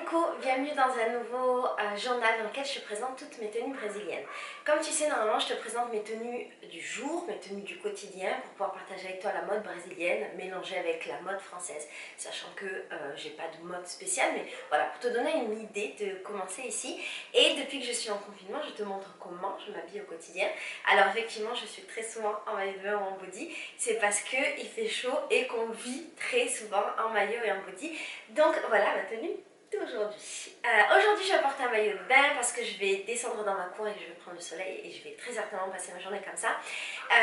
coucou, bienvenue dans un nouveau journal dans lequel je te présente toutes mes tenues brésiliennes. Comme tu sais, normalement je te présente mes tenues du jour, mes tenues du quotidien pour pouvoir partager avec toi la mode brésilienne mélangée avec la mode française, sachant que j'ai pas de mode spéciale, mais voilà, pour te donner une idée de commencer ici. Et depuis que je suis en confinement, je te montre comment je m'habille au quotidien. Alors effectivement, je suis très souvent en maillot de bain ou en body, c'est parce qu'il fait chaud et qu'on vit très souvent en maillot et en body. Donc voilà ma tenue d'aujourd'hui. Aujourd'hui je porte un maillot de bain parce que je vais descendre dans ma cour et que je vais prendre le soleil et je vais très certainement passer ma journée comme ça.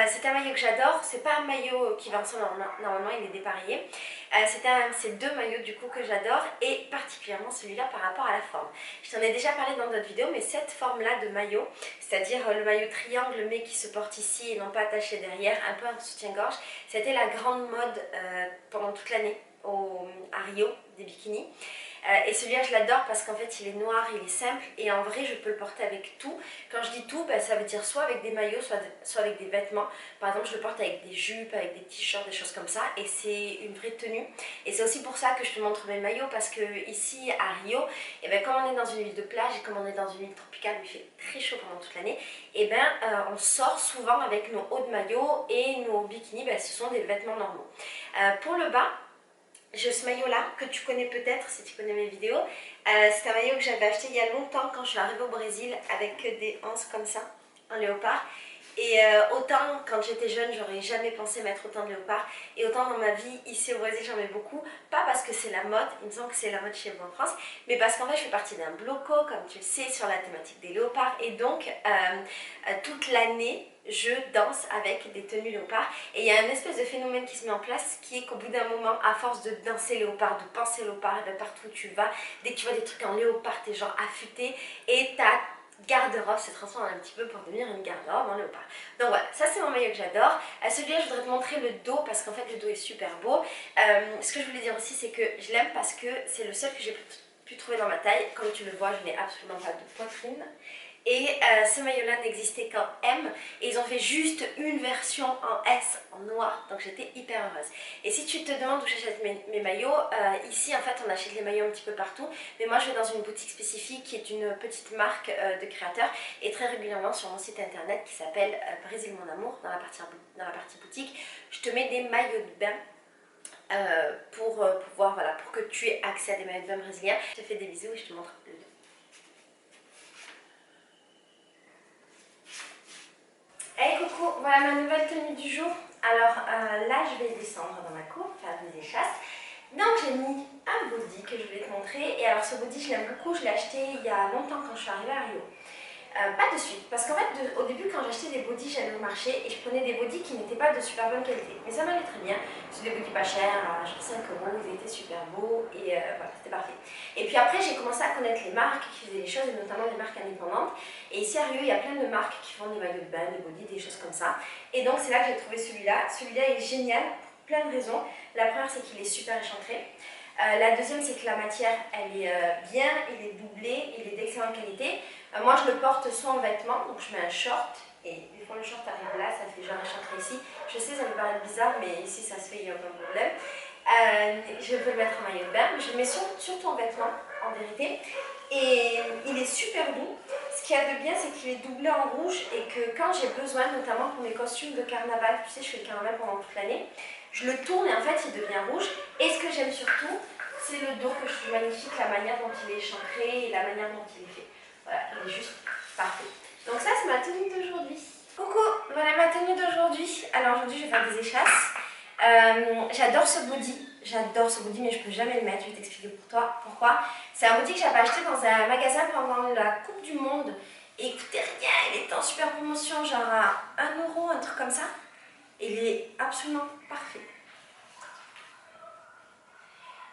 C'est un maillot que j'adore, c'est pas un maillot qui va ensemble, normalement il est dépareillé. C'est deux maillots du coup que j'adore et particulièrement celui-là par rapport à la forme. Je t'en ai déjà parlé dans d'autres vidéos, mais cette forme-là de maillot, c'est-à-dire le maillot triangle mais qui se porte ici et non pas attaché derrière, un peu en soutien-gorge, c'était la grande mode pendant toute l'année à Rio des bikinis. Et celui-là je l'adore parce qu'en fait il est noir, il est simple et en vrai je peux le porter avec tout. Quand je dis tout, ça veut dire soit avec des maillots, soit avec des vêtements. Par exemple je le porte avec des jupes, avec des t-shirts, des choses comme ça et c'est une vraie tenue. Et c'est aussi pour ça que je te montre mes maillots parce que ici à Rio, et comme on est dans une ville de plage et comme on est dans une ville tropicale où il fait très chaud pendant toute l'année, on sort souvent avec nos hauts de maillot et nos bikinis, ce sont des vêtements normaux. Pour le bas, j'ai ce maillot là que tu connais peut-être si tu connais mes vidéos. C'est un maillot que j'avais acheté il y a longtemps quand je suis arrivée au Brésil avec des anses comme ça en léopard. Et autant quand j'étais jeune j'aurais jamais pensé mettre autant de léopard et autant dans ma vie ici au Brésil j'en mets beaucoup, pas parce que c'est la mode, il me semble que c'est la mode chez vous en France, mais parce qu'en fait je fais partie d'un bloco comme tu le sais sur la thématique des léopards et donc toute l'année je danse avec des tenues léopard et il y a un espèce de phénomène qui se met en place qui est qu'au bout d'un moment, à force de danser léopard, de penser léopard, et partout où tu vas, dès que tu vois des trucs en léopard, t'es genre affûté et ta garde-robe se transforme un petit peu pour devenir une garde-robe en léopard. Donc voilà, ça c'est mon maillot que j'adore. Celui-là je voudrais te montrer le dos parce qu'en fait le dos est super beau. Ce que je voulais dire aussi c'est que je l'aime parce que c'est le seul que j'ai pu trouver dans ma taille. Comme tu le vois, je n'ai absolument pas de poitrine. Et ce maillot-là n'existait qu'en M et ils ont fait juste une version en S, en noir, donc j'étais hyper heureuse. Et si tu te demandes où j'achète mes maillots, ici en fait on achète les maillots un petit peu partout, mais moi je vais dans une boutique spécifique qui est une petite marque de créateurs et très régulièrement sur mon site internet qui s'appelle Brésil Mon Amour, dans la partie boutique, je te mets des maillots de bain pour que tu aies accès à des maillots de bain brésiliens. Je te fais des bisous et je te montre le dos. Hey coucou, voilà ma nouvelle tenue du jour. Alors là je vais descendre dans ma cour, faire des échasses. Donc j'ai mis un body que je vais te montrer. Et alors ce body je l'aime beaucoup, je l'ai acheté il y a longtemps quand je suis arrivée à Rio. Pas de suite, parce qu'en fait au début quand j'achetais des bodys j'allais au marché et je prenais des bodys qui n'étaient pas de super bonne qualité. Mais ça m'allait très bien, c'est des bodys pas chers, genre 5 €, ils étaient super beaux et voilà, c'était parfait. Et puis après j'ai commencé à connaître les marques qui faisaient les choses et notamment des marques indépendantes. Et ici à Rio il y a plein de marques qui font des maillots de bain, des bodys, des choses comme ça. Et donc c'est là que j'ai trouvé celui-là. Celui-là est génial pour plein de raisons. La première c'est qu'il est super échancré. La deuxième c'est que la matière elle est bien, il est doublé, il est d'excellente qualité. Moi je le porte soit en vêtements, donc je mets un short et des fois le short arrive là, ça fait genre échancré ici. Je sais ça me paraît bizarre mais ici ça se fait, il n'y a aucun problème. Je peux le mettre en maillot de bain, mais je le mets surtout en vêtements en vérité. Et il est super doux. Ce qu'il y a de bien c'est qu'il est doublé en rouge et que quand j'ai besoin, notamment pour mes costumes de carnaval, tu sais je fais le carnaval pendant toute l'année, je le tourne et en fait il devient rouge. Et ce que j'aime surtout, c'est le dos que je trouve magnifique, la manière dont il est échancré et la manière dont il est fait. Voilà, il est juste parfait. Donc ça c'est ma tenue d'aujourd'hui. Coucou, voilà ma tenue d'aujourd'hui. Alors aujourd'hui je vais faire des échasses. J'adore ce body mais je peux jamais le mettre, je vais t'expliquer pourquoi. C'est un body que j'avais acheté dans un magasin pendant la Coupe du Monde. Et écoutez rien, il était en super promotion, genre à 1 €, un truc comme ça. Il est absolument parfait.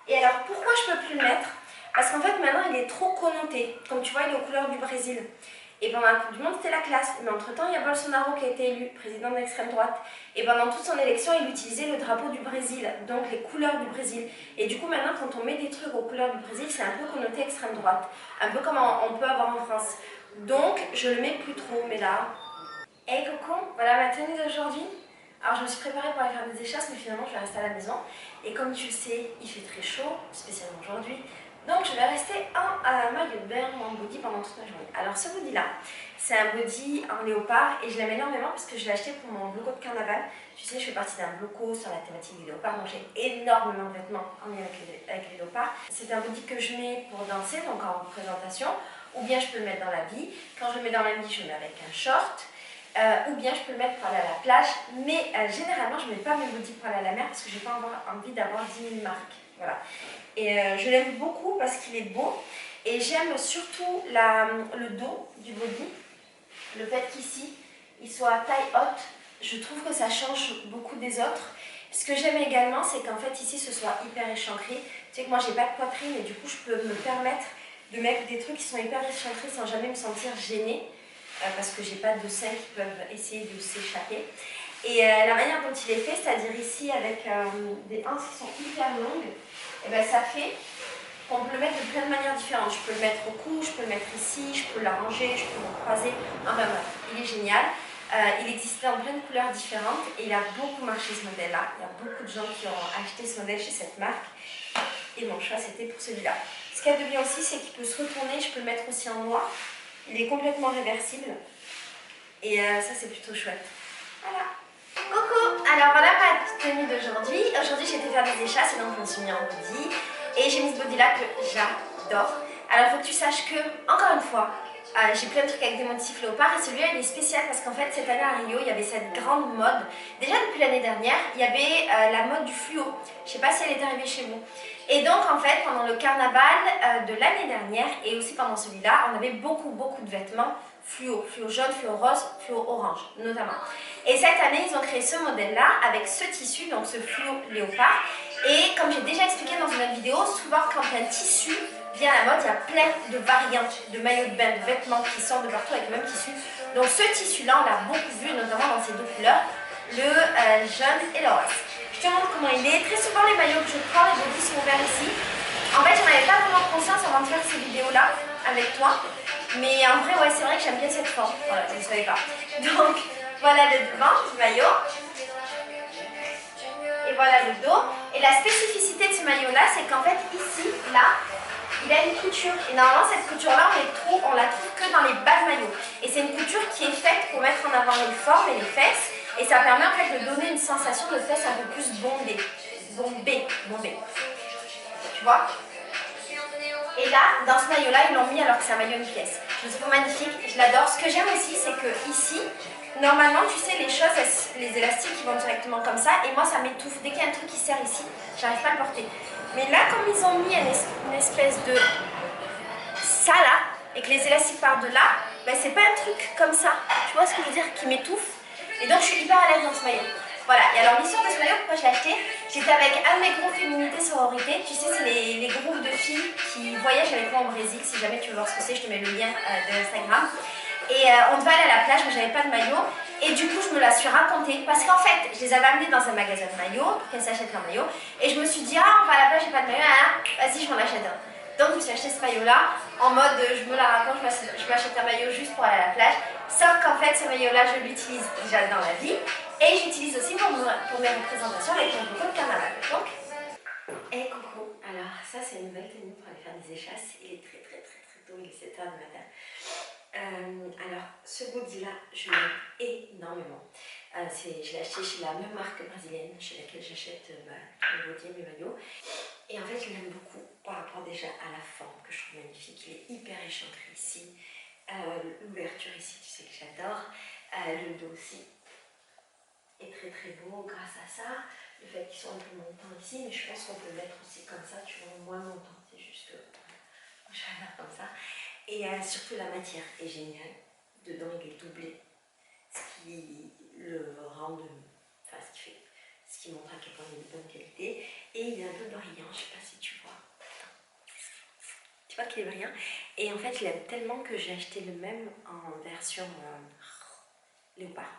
Et alors pourquoi je peux plus le mettre? Parce qu'en fait maintenant il est trop connoté. Comme tu vois il est aux couleurs du Brésil. Et pendant la Coupe du Monde c'était la classe. Mais entre temps il y a Bolsonaro qui a été élu président de l'extrême droite. Et pendant toute son élection il utilisait le drapeau du Brésil. Donc les couleurs du Brésil. Et du coup maintenant quand on met des trucs aux couleurs du Brésil c'est un peu connoté extrême droite. Un peu comme on peut avoir en France. Donc je le mets plus trop. Mais là... Hey coucou, voilà ma tenue d'aujourd'hui. Alors je me suis préparée pour aller faire des échasses mais finalement je vais rester à la maison. Et comme tu le sais, il fait très chaud, spécialement aujourd'hui. Donc je vais rester en maillot de bain ou en body pendant toute ma journée. Alors ce body là, c'est un body en léopard et je l'aime énormément parce que je l'ai acheté pour mon bloco de carnaval. Tu sais, je fais partie d'un bloco sur la thématique du léopard, donc j'ai énormément de vêtements en lien avec les léopards. C'est un body que je mets pour danser, donc en représentation, ou bien je peux le mettre dans l'habit. Quand je le mets dans l'habit, je le mets avec un short. Ou bien je peux le mettre pour aller à la plage, mais généralement je ne mets pas mes bodys pour aller à la mer parce que je n'ai pas envie d'avoir 10 000 marques. Voilà. Et je l'aime beaucoup parce qu'il est beau et j'aime surtout le dos du body, le fait qu'ici il soit à taille haute, je trouve que ça change beaucoup des autres. Ce que j'aime également, c'est qu'en fait ici ce soit hyper échancré. Tu sais que moi j'ai pas de poitrine et du coup je peux me permettre de mettre des trucs qui sont hyper échancrés sans jamais me sentir gênée. Parce que j'ai pas de seins qui peuvent essayer de s'échapper. Et la manière dont il est fait, c'est-à-dire ici avec des hanches qui sont hyper longues, et ben ça fait qu'on peut le mettre de plein de manières différentes. Je peux le mettre au cou, je peux le mettre ici, je peux l'arranger, je peux le croiser. Enfin bref, il est génial. Il existait en plein de couleurs différentes et il a beaucoup marché ce modèle-là. Il y a beaucoup de gens qui ont acheté ce modèle chez cette marque. Et mon choix c'était pour celui-là. Ce qu'il y a de bien aussi, c'est qu'il peut se retourner, je peux le mettre aussi en noir. Il est complètement réversible et ça c'est plutôt chouette. Voilà. Coucou. Alors voilà ma tenue d'aujourd'hui. Aujourd'hui j'ai été faire des échasses et donc je me suis mis en body. Et j'ai mis ce body là que j'adore. Alors il faut que tu saches que, encore une fois, j'ai plein de trucs avec des motifs léopard et celui-là il est spécial parce qu'en fait cette année à Rio il y avait cette grande mode. Déjà depuis l'année dernière il y avait la mode du fluo. Je ne sais pas si elle est arrivée chez vous. Et donc en fait pendant le carnaval de l'année dernière et aussi pendant celui-là on avait beaucoup de vêtements fluo. Fluo jaune, fluo rose, fluo orange notamment. Et cette année ils ont créé ce modèle là avec ce tissu, donc ce fluo léopard. Et comme j'ai déjà expliqué dans une autre vidéo, souvent quand un tissu vient à la mode, il y a plein de variantes de maillots de bain, de vêtements qui sortent de partout avec le même tissu. Donc ce tissu-là, on l'a beaucoup vu, notamment dans ces deux couleurs, le jaune et le rose. Je te montre comment il est. Très souvent, les maillots que je prends, les bodys sont ouverts ici. En fait, j'en avais pas vraiment conscience avant de faire ces vidéos-là avec toi. Mais en vrai, ouais, c'est vrai que j'aime bien cette forme. Voilà, je ne savais pas. Donc, voilà le devant du maillot. Et voilà le dos. Et la spécificité de ce maillot-là, c'est qu'en fait, ici, là, il a une couture. Et normalement, cette couture-là, on la trouve que dans les bas de maillot. Et c'est une couture qui est faite pour mettre en avant les formes et les fesses. Et ça permet en fait de donner une sensation de fesses un peu plus bombée. Bombée. Tu vois? Et là, dans ce maillot-là, ils l'ont mis alors que c'est un maillot une pièce. Je le trouve magnifique, je l'adore. Ce que j'aime aussi, c'est que ici, normalement, tu sais, les choses, les élastiques, ils vont directement comme ça. Et moi, ça m'étouffe. Dès qu'il y a un truc qui serre ici, j'arrive pas à le porter. Mais là, comme ils ont mis une espèce de ça là, et que les élastiques partent de là, ben, c'est pas un truc comme ça. Tu vois ce que je veux dire? Qui m'étouffe. Et donc, je suis hyper à l'aise dans ce maillot. Voilà, et alors l'histoire de ce maillot, pourquoi je l'ai acheté? J'étais avec un de mes groupes féminité sororité, tu sais c'est les groupes de filles qui voyagent avec moi au Brésil, si jamais tu veux voir ce que c'est, je te mets le lien de Instagram. Et on devait aller à la plage, mais j'avais pas de maillot, et du coup je me la suis racontée, parce qu'en fait, je les avais amenées dans un magasin de maillots, pour qu'elles s'achètent un maillot, et je me suis dit, ah on va à la plage, j'ai pas de maillot, vas-y je m'en achète un. Donc je me suis acheté ce maillot-là, en mode je me la raconte, je m'achète un maillot juste pour aller à la plage, sauf qu'en fait ce maillot-là je l'utilise déjà dans la vie, et j'utilise aussi pour mes représentations avec mon bloco de carnaval. Donc, hey coucou, alors ça c'est une nouvelle tenue pour aller faire des échasses, il est très tôt, il est 7h du matin. Alors ce body là, je l'aime énormément. Je l'ai acheté chez la même marque brésilienne chez laquelle j'achète mes bodys et mes maillots. Et en fait je l'aime beaucoup par rapport déjà à la forme que je trouve magnifique. Il est hyper échancré ici. L'ouverture ici, tu sais que j'adore. Le dos aussi est très beau grâce à ça. Le fait qu'ils soient un peu montants ici, mais je pense qu'on peut le mettre aussi comme ça, tu vois, moins montant. C'est juste que je vais faire comme ça. Et surtout la matière est géniale. Dedans il est doublé, ce qui le rend ce qui montre à quel point il est de bonne qualité. Et il est un peu brillant, je sais pas si tu vois. Tu vois qu'il est brillant. Et en fait je l'aime tellement que j'ai acheté le même en version léopard.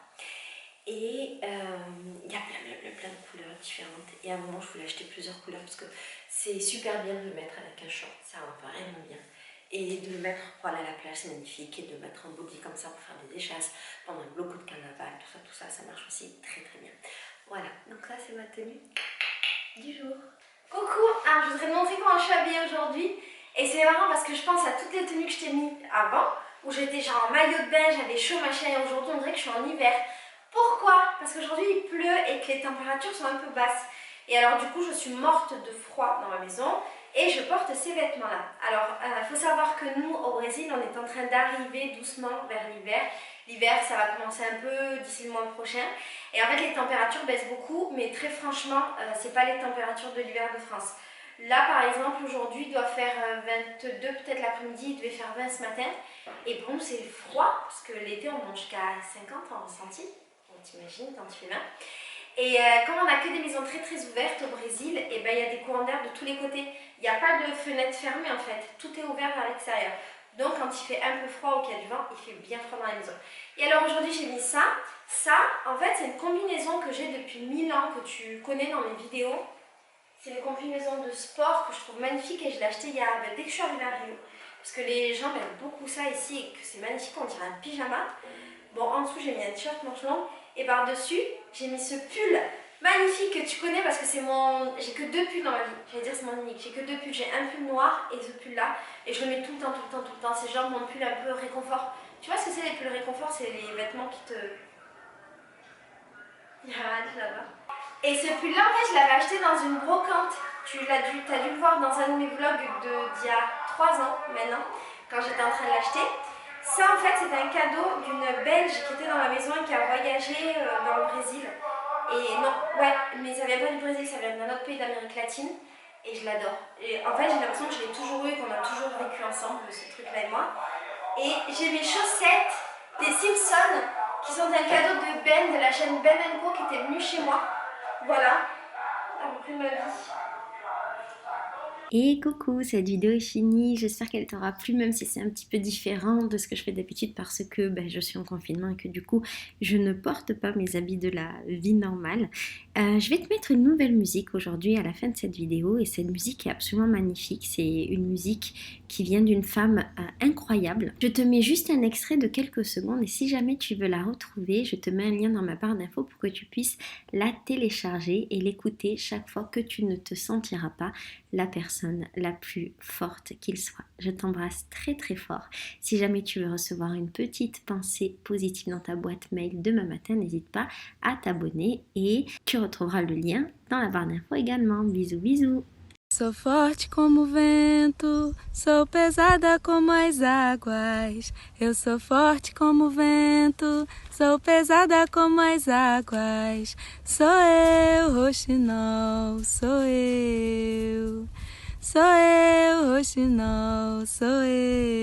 Et il y a plein de couleurs différentes. Et à un moment je voulais acheter plusieurs couleurs parce que c'est super bien de le mettre avec un short, ça va vraiment bien. Et de le mettre pour aller à la plage, c'est magnifique. Et de mettre un body comme ça pour faire des échasses pendant un bloc de carnaval, tout ça, ça marche aussi très bien. Voilà, donc ça c'est ma tenue du jour. Coucou, alors je voudrais te montrer comment je suis habillée aujourd'hui. Et c'est marrant parce que je pense à toutes les tenues que je t'ai mis avant, où j'étais genre en maillot de bain, j'avais chaud machin, et aujourd'hui on dirait que je suis en hiver. Pourquoi? Parce qu'aujourd'hui il pleut et que les températures sont un peu basses. Et alors du coup je suis morte de froid dans ma maison et je porte ces vêtements là. Alors il faut savoir que nous au Brésil on est en train d'arriver doucement vers l'hiver. L'hiver ça va commencer un peu d'ici le mois prochain. Et en fait les températures baissent beaucoup, mais très franchement c'est pas les températures de l'hiver de France. Là par exemple aujourd'hui il doit faire 22 peut-être l'après-midi, il devait faire 20 ce matin. Et pour nous c'est froid parce que l'été on monte jusqu'à 50 en ressenti. On t'imagine quand il fait 20. Et comme on n'a que des maisons très très ouvertes au Brésil, et ben, il y a des courants d'air de tous les côtés. Il n'y a pas de fenêtre fermée en fait, tout est ouvert vers l'extérieur. Donc quand il fait un peu froid ou qu'il y a du vent, il fait bien froid dans la maison. Et alors aujourd'hui j'ai mis ça. Ça en fait c'est une combinaison que j'ai depuis 1000 ans, que tu connais dans mes vidéos. C'est une combinaison de sport que je trouve magnifique et je l'ai acheté dès que je suis arrivée à Rio. Parce que les gens aiment beaucoup ça ici et que c'est magnifique, on dirait un pyjama. Bon, en dessous j'ai mis un t-shirt manche longue et par-dessus j'ai mis ce pull magnifique que tu connais parce que c'est mon... J'ai que 2 pulls dans ma vie, j'allais dire c'est mon unique. J'ai que 2 pulls, j'ai un pull noir et ce pull là et je le mets tout le temps, tout le temps, tout le temps. C'est genre mon pull un peu réconfort. Tu vois ce que c'est les pulls réconfort? C'est les vêtements qui te... Il y a un là-bas. Et ce pull là en fait je l'avais acheté dans une brocante. Tu as dû le voir dans un de mes vlogs d'il y a 3 ans maintenant, quand j'étais en train de l'acheter. Ça en fait c'est un cadeau d'une Belge qui était dans la maison et qui a voyagé dans le Brésil. Et non, ouais, mais ça vient pas du Brésil, ça vient d'un autre pays d'Amérique latine. Et je l'adore. Et en fait j'ai l'impression que je l'ai toujours eu et qu'on a toujours vécu ensemble, ce truc là et moi. Et j'ai mes chaussettes des Simpsons qui sont un cadeau de Ben de la chaîne Ben & Co qui était venu chez moi. Voilà, à peu près ma vie. Et coucou, cette vidéo est finie, j'espère qu'elle t'aura plu même si c'est un petit peu différent de ce que je fais d'habitude parce que je suis en confinement et que du coup je ne porte pas mes habits de la vie normale. Je vais te mettre une nouvelle musique aujourd'hui à la fin de cette vidéo et cette musique est absolument magnifique, c'est une musique qui vient d'une femme incroyable. Je te mets juste un extrait de quelques secondes et si jamais tu veux la retrouver, je te mets un lien dans ma barre d'infos pour que tu puisses la télécharger et l'écouter chaque fois que tu ne te sentiras pas la personne la plus forte qu'il soit. Je t'embrasse très très fort. Si jamais tu veux recevoir une petite pensée positive dans ta boîte mail demain matin, n'hésite pas à t'abonner et tu retrouveras le lien dans la barre d'infos également. Bisous bisous. Sou forte como o vento, sou pesada como as águas. Eu sou forte como o vento, sou pesada como as águas. Sou eu, roxinol, sou eu. Sou eu, roxinol, sou eu.